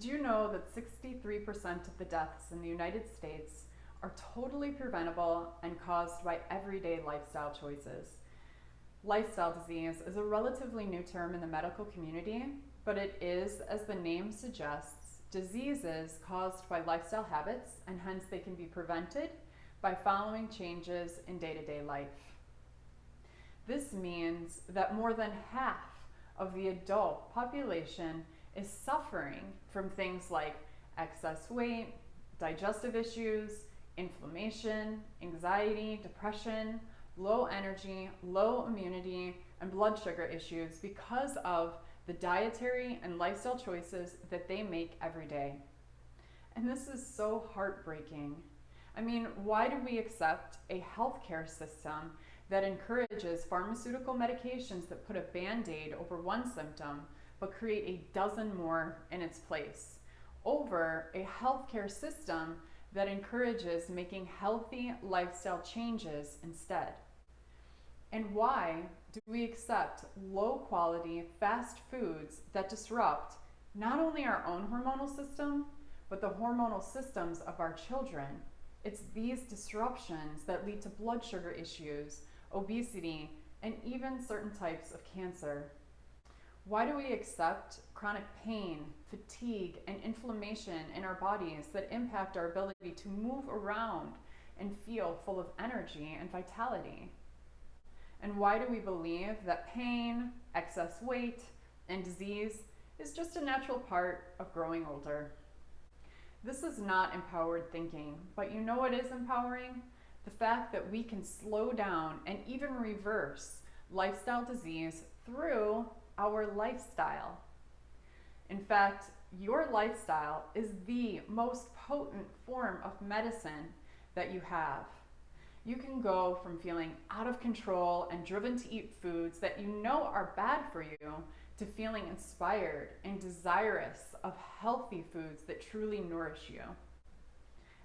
Did you know that 63% of the deaths in the United States are totally preventable and caused by everyday lifestyle choices? Lifestyle disease is a relatively new term in the medical community, but it is, as the name suggests, diseases caused by lifestyle habits, and hence they can be prevented by following changes in day-to-day life. This means that more than half of the adult population is suffering from things like excess weight, digestive issues, inflammation, anxiety, depression, low energy, low immunity, and blood sugar issues because of the dietary and lifestyle choices that they make every day. And this is so heartbreaking. I mean, why do we accept a healthcare system that encourages pharmaceutical medications that put a band-aid over one symptom but create a dozen more in its place, over a healthcare system that encourages making healthy lifestyle changes instead? And why do we accept low-quality fast foods that disrupt not only our own hormonal system, but the hormonal systems of our children? It's these disruptions that lead to blood sugar issues, obesity, and even certain types of cancer. Why do we accept chronic pain, fatigue, and inflammation in our bodies that impact our ability to move around and feel full of energy and vitality? And why do we believe that pain, excess weight, and disease is just a natural part of growing older? This is not empowered thinking, but you know what is empowering? The fact that we can slow down and even reverse lifestyle disease through our lifestyle. In fact, your lifestyle is the most potent form of medicine that you have. You can go from feeling out of control and driven to eat foods that you know are bad for you to feeling inspired and desirous of healthy foods that truly nourish you.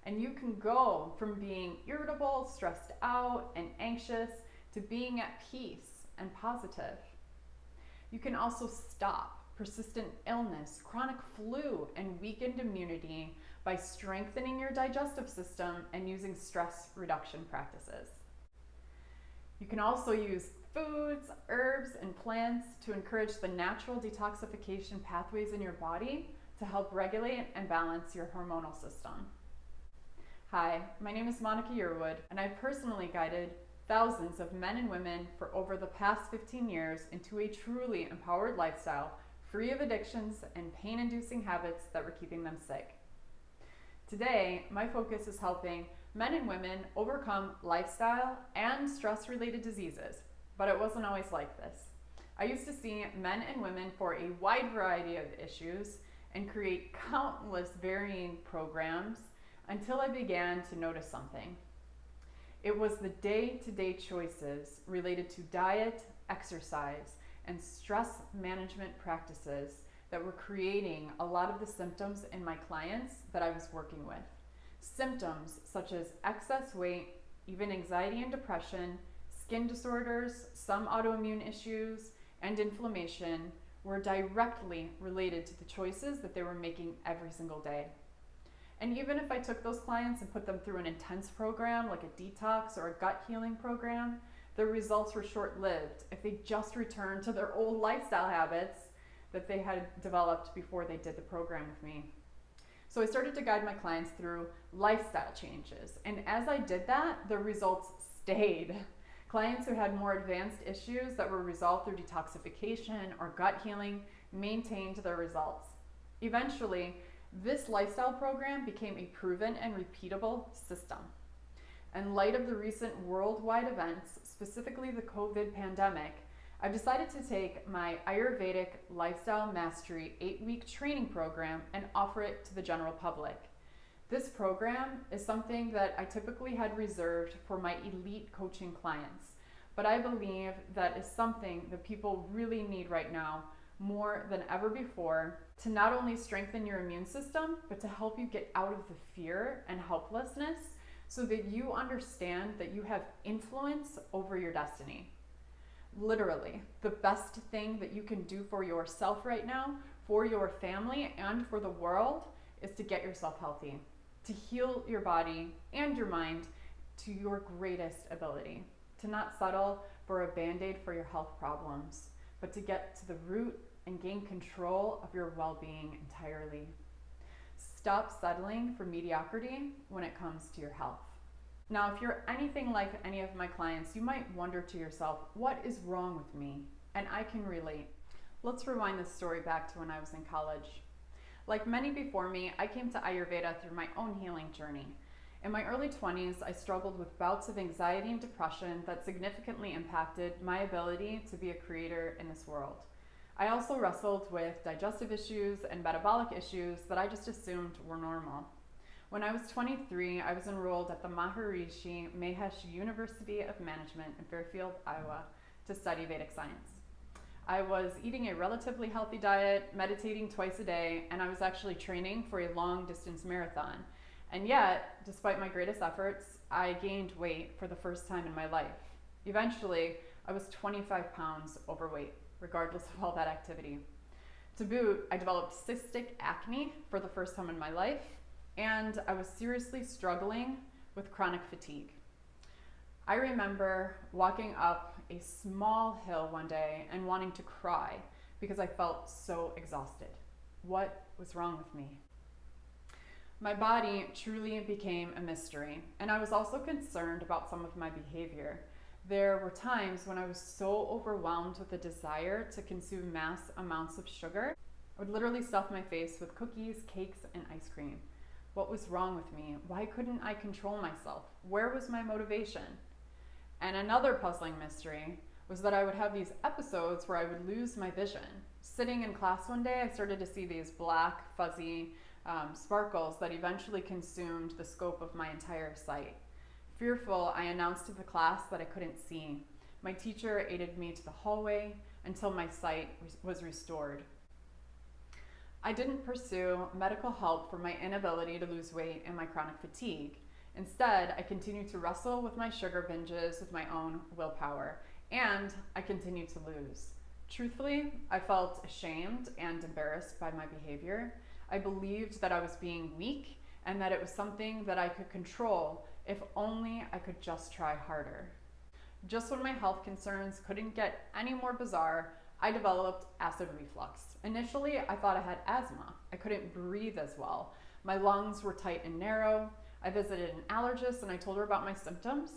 And you can go from being irritable, stressed out, and anxious to being at peace and positive. You can also stop persistent illness, chronic flu, and weakened immunity by strengthening your digestive system and using stress reduction practices. You can also use foods, herbs, and plants to encourage the natural detoxification pathways in your body to help regulate and balance your hormonal system. Hi, my name is Monica Yearwood, and I've personally guided thousands of men and women for over the past 15 years into a truly empowered lifestyle, free of addictions and pain-inducing habits that were keeping them sick. Today, my focus is helping men and women overcome lifestyle and stress-related diseases, but it wasn't always like this. I used to see men and women for a wide variety of issues and create countless varying programs until I began to notice something. It was the day-to-day choices related to diet, exercise, and stress management practices that were creating a lot of the symptoms in my clients that I was working with. Symptoms such as excess weight, even anxiety and depression, skin disorders, some autoimmune issues, and inflammation were directly related to the choices that they were making every single day. And even if I took those clients and put them through an intense program like a detox or a gut healing program, the results were short-lived if they just returned to their old lifestyle habits that they had developed before they did the program with me. So I started to guide my clients through lifestyle changes. And as I did that, the results stayed. Clients who had more advanced issues that were resolved through detoxification or gut healing maintained their results. Eventually, this lifestyle program became a proven and repeatable system. In light of the recent worldwide events, specifically the COVID pandemic, I've decided to take my Ayurvedic Lifestyle Mastery 8-week training program and offer it to the general public. This program is something that I typically had reserved for my elite coaching clients, but I believe that is something that people really need right now more than ever before to not only strengthen your immune system, but to help you get out of the fear and helplessness so that you understand that you have influence over your destiny. Literally, the best thing that you can do for yourself right now, for your family and for the world is to get yourself healthy, to heal your body and your mind to your greatest ability, to not settle for a band-aid for your health problems, but to get to the root and gain control of your well-being entirely. Stop settling for mediocrity when it comes to your health. Now, if you're anything like any of my clients, you might wonder to yourself, what is wrong with me? And I can relate. Let's rewind this story back to when I was in college. Like many before me, I came to Ayurveda through my own healing journey. In my early 20s, I struggled with bouts of anxiety and depression that significantly impacted my ability to be a creator in this world. I also wrestled with digestive issues and metabolic issues that I just assumed were normal. When I was 23, I was enrolled at the Maharishi Mahesh University of Management in Fairfield, Iowa, to study Vedic science. I was eating a relatively healthy diet, meditating twice a day, and I was actually training for a long-distance marathon. And yet, despite my greatest efforts, I gained weight for the first time in my life. Eventually, I was 25 pounds overweight, regardless of all that activity. To boot, I developed cystic acne for the first time in my life, and I was seriously struggling with chronic fatigue. I remember walking up a small hill one day and wanting to cry because I felt so exhausted. What was wrong with me? My body truly became a mystery, and I was also concerned about some of my behavior. There were times when I was so overwhelmed with the desire to consume mass amounts of sugar, I would literally stuff my face with cookies, cakes, and ice cream. What was wrong with me? Why couldn't I control myself? Where was my motivation? And another puzzling mystery was that I would have these episodes where I would lose my vision. Sitting in class one day, I started to see these black, fuzzy sparkles that eventually consumed the scope of my entire sight. Fearful, I announced to the class that I couldn't see. My teacher aided me to the hallway until my sight was restored. I didn't pursue medical help for my inability to lose weight and my chronic fatigue. Instead, I continued to wrestle with my sugar binges with my own willpower, and I continued to lose. Truthfully, I felt ashamed and embarrassed by my behavior. I believed that I was being weak and that it was something that I could control if only I could just try harder. Just when my health concerns couldn't get any more bizarre, I developed acid reflux. Initially, I thought I had asthma. I couldn't breathe as well. My lungs were tight and narrow. I visited an allergist and I told her about my symptoms,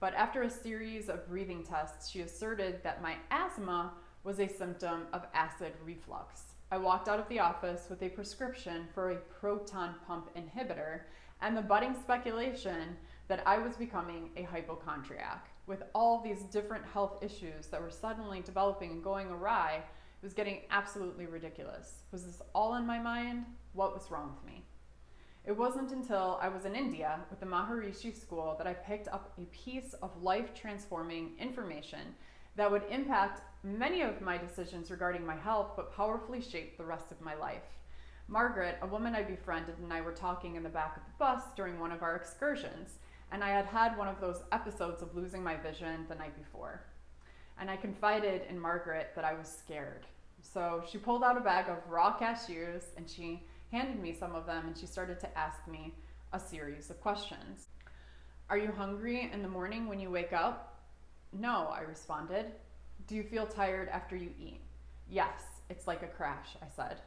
but after a series of breathing tests, she asserted that my asthma was a symptom of acid reflux. I walked out of the office with a prescription for a proton pump inhibitor and the budding speculation that I was becoming a hypochondriac. With all these different health issues that were suddenly developing and going awry, it was getting absolutely ridiculous. Was this all in my mind? What was wrong with me? It wasn't until I was in India with the Maharishi school that I picked up a piece of life-transforming information that would impact many of my decisions regarding my health, but powerfully shape the rest of my life. Margaret, a woman I befriended, and I were talking in the back of the bus during one of our excursions, and I had had one of those episodes of losing my vision the night before. And I confided in Margaret that I was scared. So she pulled out a bag of raw cashews and she handed me some of them, and she started to ask me a series of questions. Are you hungry in the morning when you wake up? No, I responded. Do you feel tired after you eat? Yes, it's like a crash, I said.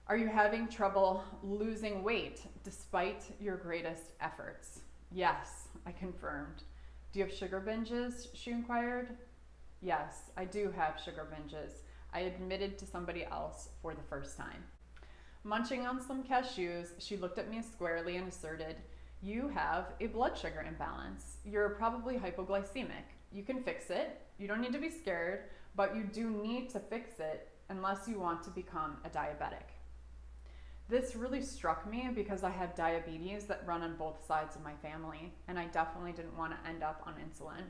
Are you having trouble losing weight despite your greatest efforts? Yes, I confirmed. Do you have sugar binges? She inquired. Yes, I do have sugar binges, I admitted to somebody else for the first time. Munching on some cashews, she looked at me squarely and asserted, you have a blood sugar imbalance. You're probably hypoglycemic. You can fix it. You don't need to be scared, but you do need to fix it unless you want to become a diabetic. This really struck me because I have diabetes that run on both sides of my family, and I definitely didn't want to end up on insulin.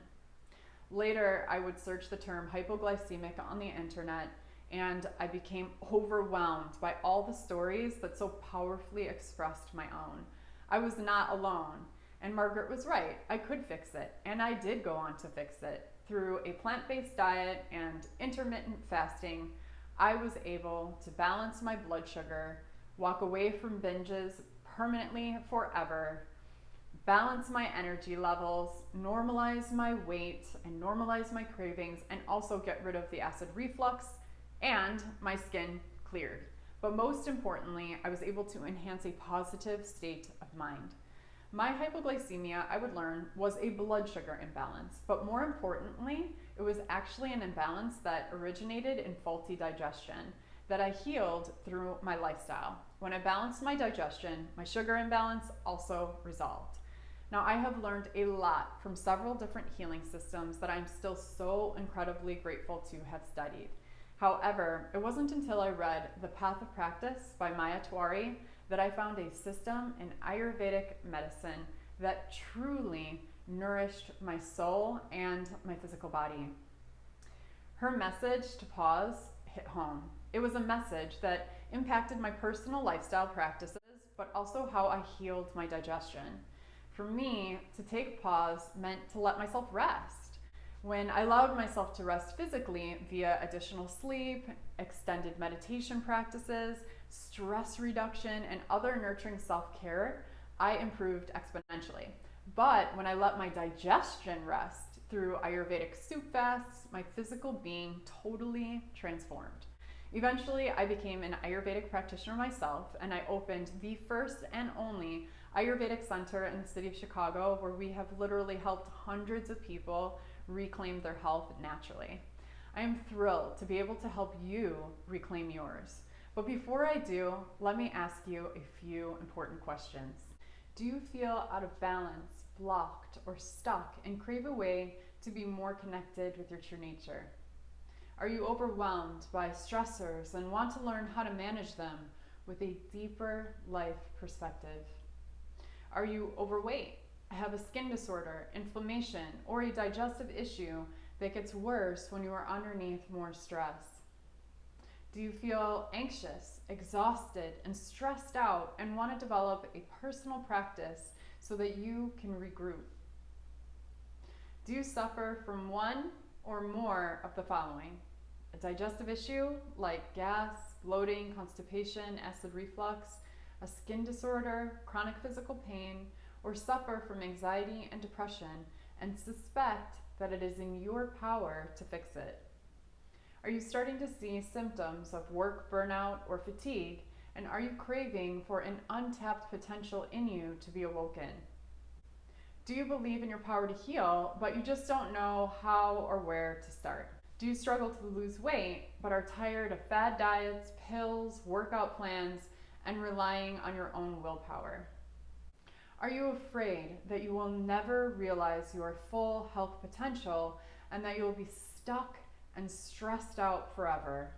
Later, I would search the term hypoglycemic on the internet, and I became overwhelmed by all the stories that so powerfully expressed my own. I was not alone, and Margaret was right. I could fix it, and I did go on to fix it through a plant-based diet and intermittent fasting. I was able to balance my blood sugar, walk away from binges permanently forever, balance my energy levels, normalize my weight, and normalize my cravings, and also get rid of the acid reflux, and my skin cleared. But most importantly, I was able to enhance a positive state of mind. My hypoglycemia, I would learn, was a blood sugar imbalance, but more importantly, it was actually an imbalance that originated in faulty digestion that I healed through my lifestyle. When I balanced my digestion, my sugar imbalance also resolved. Now, I have learned a lot from several different healing systems that I'm still so incredibly grateful to have studied. However, it wasn't until I read The Path of Practice by Maya Tiwari that I found a system in Ayurvedic medicine that truly nourished my soul and my physical body. Her message to pause hit home. It was a message that impacted my personal lifestyle practices, but also how I healed my digestion. For me, to take pause meant to let myself rest. When I allowed myself to rest physically via additional sleep, extended meditation practices, stress reduction, and other nurturing self-care, I improved exponentially. But when I let my digestion rest through Ayurvedic soup fasts, my physical being totally transformed. Eventually, I became an Ayurvedic practitioner myself, and I opened the first and only Ayurvedic center in the city of Chicago, where we have literally helped hundreds of people reclaim their health naturally. I am thrilled to be able to help you reclaim yours. But before I do, let me ask you a few important questions. Do you feel out of balance, blocked, or stuck and crave a way to be more connected with your true nature? Are you overwhelmed by stressors and want to learn how to manage them with a deeper life perspective? Are you overweight, have a skin disorder, inflammation, or a digestive issue that gets worse when you are underneath more stress? Do you feel anxious, exhausted, and stressed out and want to develop a personal practice so that you can regroup? Do you suffer from one or more of the following? A digestive issue like gas, bloating, constipation, acid reflux, a skin disorder, chronic physical pain, or suffer from anxiety and depression and suspect that it is in your power to fix it? Are you starting to see symptoms of work burnout or fatigue, and are you craving for an untapped potential in you to be awoken? Do you believe in your power to heal, but you just don't know how or where to start? Do you struggle to lose weight, but are tired of fad diets, pills, workout plans, and relying on your own willpower? Are you afraid that you will never realize your full health potential and that you will be stuck and stressed out forever?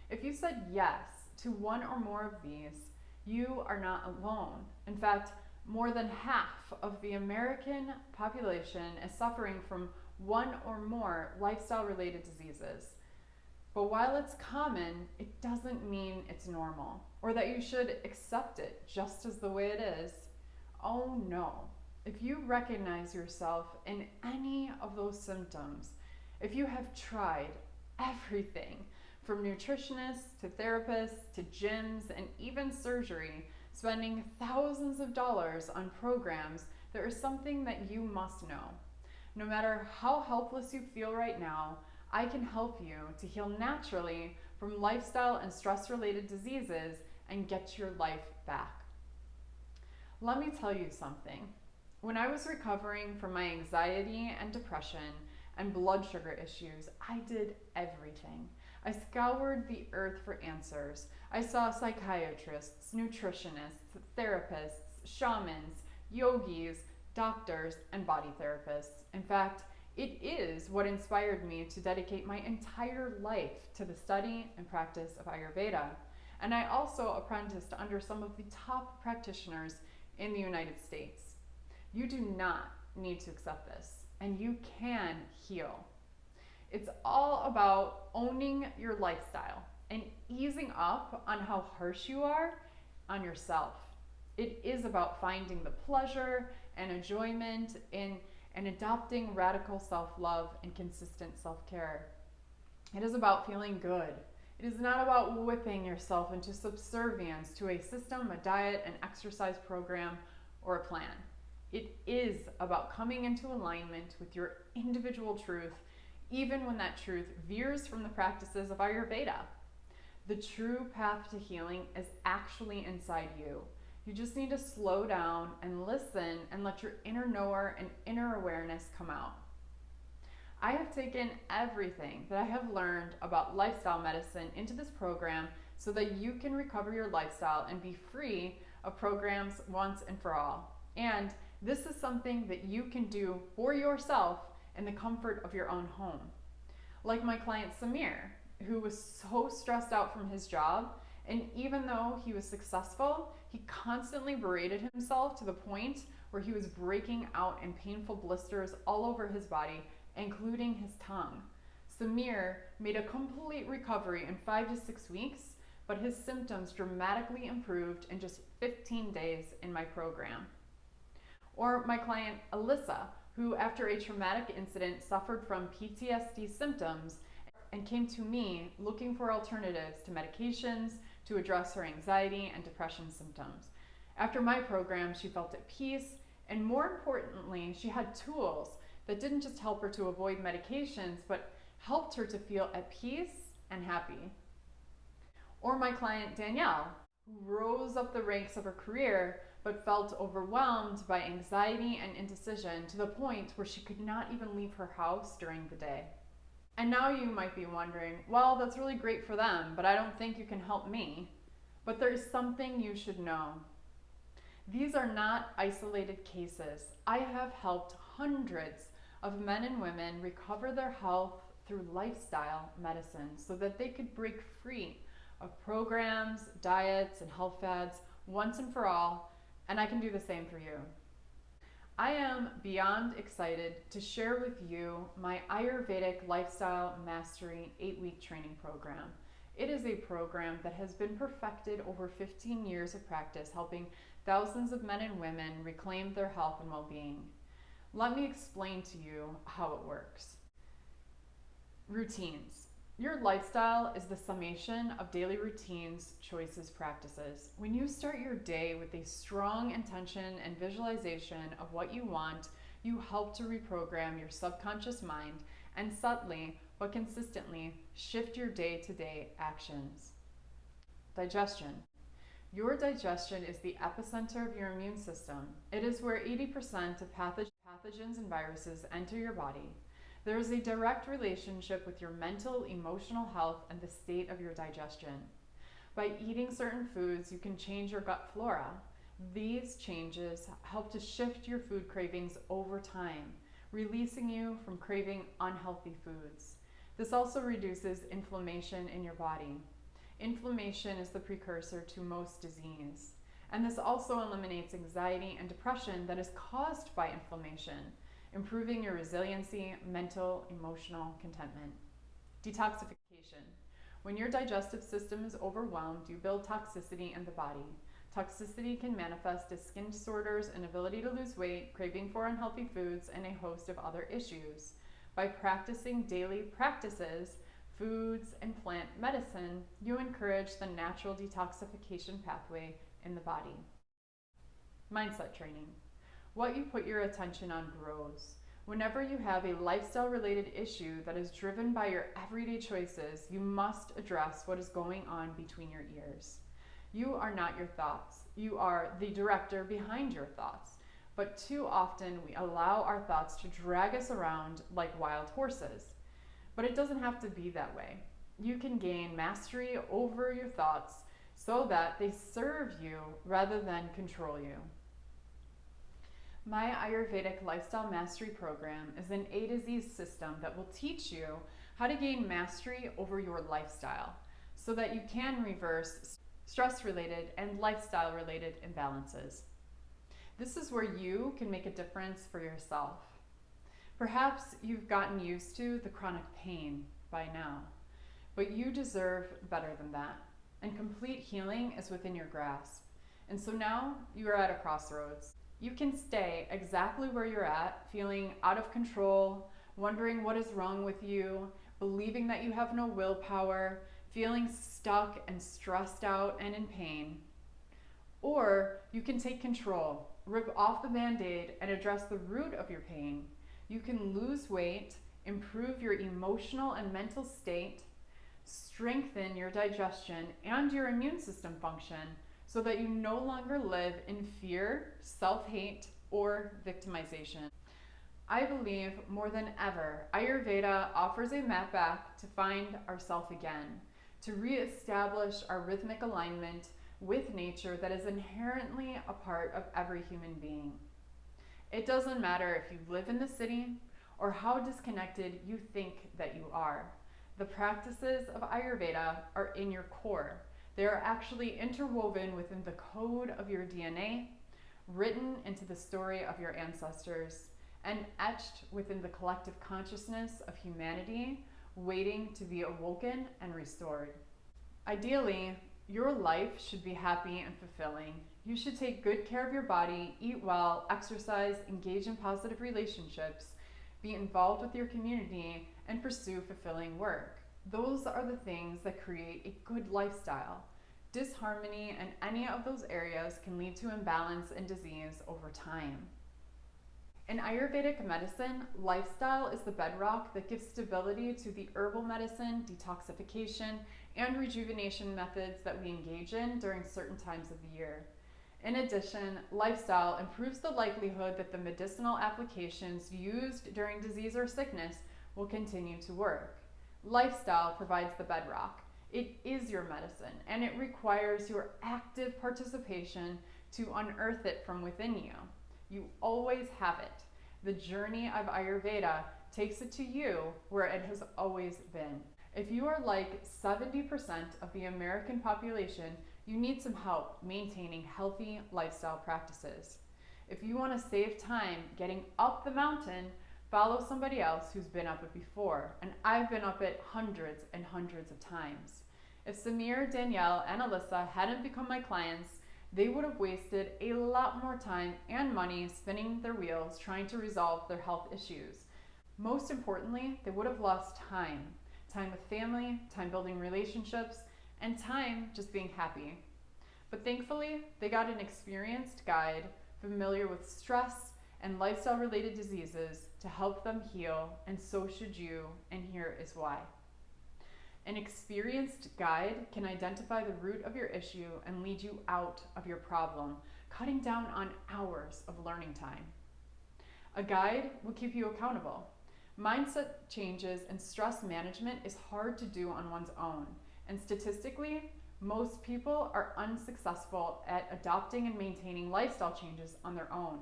If you said yes to one or more of these, you are not alone. In fact, more than half of the American population is suffering from one or more lifestyle-related diseases. But while it's common, it doesn't mean it's normal or that you should accept it just as the way it is. Oh no. If you recognize yourself in any of those symptoms, if you have tried everything from nutritionists to therapists to gyms and even surgery, spending thousands of dollars on programs, there is something that you must know. No matter how helpless you feel right now, I can help you to heal naturally from lifestyle and stress-related diseases and get your life back. Let me tell you something. When I was recovering from my anxiety and depression and blood sugar issues, I did everything. I scoured the earth for answers. I saw psychiatrists, nutritionists, therapists, shamans, yogis, doctors, and body therapists. In fact, it is what inspired me to dedicate my entire life to the study and practice of Ayurveda. And I also apprenticed under some of the top practitioners in the United States. You do not need to accept this, and you can heal. It's all about owning your lifestyle and easing up on how harsh you are on yourself. It is about finding the pleasure and enjoyment in and adopting radical self-love and consistent self-care. It is about feeling good. It is not about whipping yourself into subservience to a system, a diet, an exercise program, or a plan. It is about coming into alignment with your individual truth, even when that truth veers from the practices of Ayurveda. The true path to healing is actually inside you. You just need to slow down and listen and let your inner knower and inner awareness come out. I have taken everything that I have learned about lifestyle medicine into this program so that you can recover your lifestyle and be free of programs once and for all. And this is something that you can do for yourself in the comfort of your own home. Like my client Samir, who was so stressed out from his job, and even though he was successful, he constantly berated himself to the point where he was breaking out in painful blisters all over his body, including his tongue. Samir made a complete recovery in 5 to 6 weeks, but his symptoms dramatically improved in just 15 days in my program. Or my client Alyssa, who after a traumatic incident suffered from PTSD symptoms and came to me looking for alternatives to medications to address her anxiety and depression symptoms. After my program, she felt at peace, and more importantly, she had tools that didn't just help her to avoid medications, but helped her to feel at peace and happy. Or my client Danielle, who rose up the ranks of her career, but felt overwhelmed by anxiety and indecision to the point where she could not even leave her house during the day. And now you might be wondering, well, that's really great for them, but I don't think you can help me. But there is something you should know. These are not isolated cases. I have helped hundreds of men and women recover their health through lifestyle medicine so that they could break free of programs, diets, and health fads once and for all, and I can do the same for you. I am beyond excited to share with you my Ayurvedic Lifestyle Mastery 8-week training program. It is a program that has been perfected over 15 years of practice, helping thousands of men and women reclaim their health and well-being. Let me explain to you how it works. Routines. Your lifestyle is the summation of daily routines, choices, practices. When you start your day with a strong intention and visualization of what you want, you help to reprogram your subconscious mind and subtly but consistently shift your day-to-day actions. Digestion. Your digestion is the epicenter of your immune system. It is where 80% of pathogens and viruses enter your body. There is a direct relationship with your mental, emotional health and the state of your digestion. By eating certain foods, you can change your gut flora. These changes help to shift your food cravings over time, releasing you from craving unhealthy foods. This also reduces inflammation in your body. Inflammation is the precursor to most disease, and this also eliminates anxiety and depression that is caused by inflammation, improving your resiliency, mental, emotional contentment. Detoxification. When your digestive system is overwhelmed, you build toxicity in the body. Toxicity can manifest as skin disorders, inability to lose weight, craving for unhealthy foods, and a host of other issues. By practicing daily practices, foods, and plant medicine, you encourage the natural detoxification pathway in the body. Mindset training. What you put your attention on grows. Whenever you have a lifestyle-related issue that is driven by your everyday choices, you must address what is going on between your ears. You are not your thoughts. You are the director behind your thoughts. But too often we allow our thoughts to drag us around like wild horses. But it doesn't have to be that way. You can gain mastery over your thoughts so that they serve you rather than control you. My Ayurvedic Lifestyle Mastery Program is an A to Z system that will teach you how to gain mastery over your lifestyle so that you can reverse stress-related and lifestyle-related imbalances. This is where you can make a difference for yourself. Perhaps you've gotten used to the chronic pain by now, but you deserve better than that, and complete healing is within your grasp. And so now you are at a crossroads. You can stay exactly where you're at, feeling out of control, wondering what is wrong with you, believing that you have no willpower, feeling stuck and stressed out and in pain. Or you can take control, rip off the Band-Aid and address the root of your pain. You can lose weight, improve your emotional and mental state, strengthen your digestion and your immune system function so that you no longer live in fear, self-hate, or victimization. I believe more than ever, Ayurveda offers a map back to find ourself again, to reestablish our rhythmic alignment with nature that is inherently a part of every human being. It doesn't matter if you live in the city or how disconnected you think that you are. The practices of Ayurveda are in your core. They are actually interwoven within the code of your DNA, written into the story of your ancestors, and etched within the collective consciousness of humanity, waiting to be awoken and restored. Ideally, your life should be happy and fulfilling. You should take good care of your body, eat well, exercise, engage in positive relationships, be involved with your community, and pursue fulfilling work. Those are the things that create a good lifestyle. Disharmony in any of those areas can lead to imbalance and disease over time. In Ayurvedic medicine, lifestyle is the bedrock that gives stability to the herbal medicine, detoxification, and rejuvenation methods that we engage in during certain times of the year. In addition, lifestyle improves the likelihood that the medicinal applications used during disease or sickness will continue to work. Lifestyle provides the bedrock. It is your medicine, and it requires your active participation to unearth it from within you. You always have it. The journey of Ayurveda takes it to you where it has always been. If you are like 70% of the American population, you need some help maintaining healthy lifestyle practices. If you want to save time getting up the mountain, follow somebody else who's been up it before, and I've been up it hundreds and hundreds of times. If Samir, Danielle, and Alyssa hadn't become my clients, they would have wasted a lot more time and money spinning their wheels trying to resolve their health issues. Most importantly, they would have lost time with family, time building relationships, and time just being happy. But thankfully, they got an experienced guide familiar with stress and lifestyle related diseases to help them heal, and so should you, and here is why. An experienced guide can identify the root of your issue and lead you out of your problem, cutting down on hours of learning time. A guide will keep you accountable. Mindset changes and stress management is hard to do on one's own, and statistically, most people are unsuccessful at adopting and maintaining lifestyle changes on their own.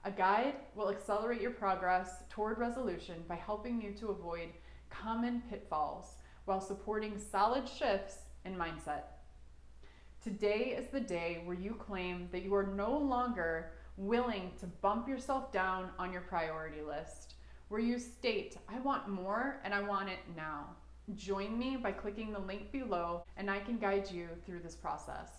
A guide will accelerate your progress toward resolution by helping you to avoid common pitfalls while supporting solid shifts in mindset. Today is the day where you claim that you are no longer willing to bump yourself down on your priority list, where you state, I want more and I want it now. Join me by clicking the link below and I can guide you through this process.